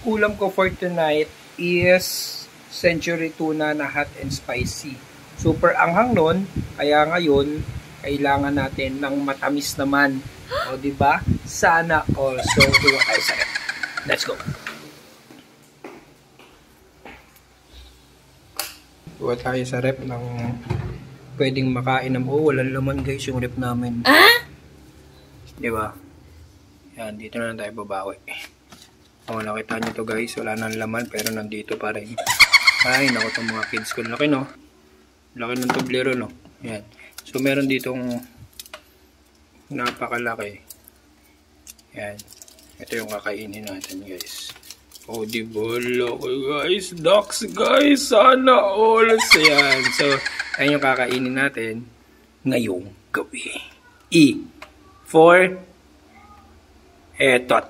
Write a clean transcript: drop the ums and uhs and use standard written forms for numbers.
Ulam ko for tonight is century tuna na hot and spicy. Super anghang nun, kaya ngayon kailangan natin ng matamis naman. O diba? Sana all. So, huwa tayo sa rep. Let's go! Huwa tayo sa rep ng pwedeng makain ng walang laman guys yung rep namin. Diba? Yan, dito na tayo babawi. O, nakita nyo to guys, wala nang laman pero nandito pa rin. Ay, naku itong mga kids ko. Laki no? Laki ng tublero no? Yan. So, meron ditong napakalaki. Yan. Ito yung kakainin natin guys. O, diba? Laki guys. Ducks guys. Sana all. So, yan. So, ayan yung kakainin natin ngayong gabi. E. For etot.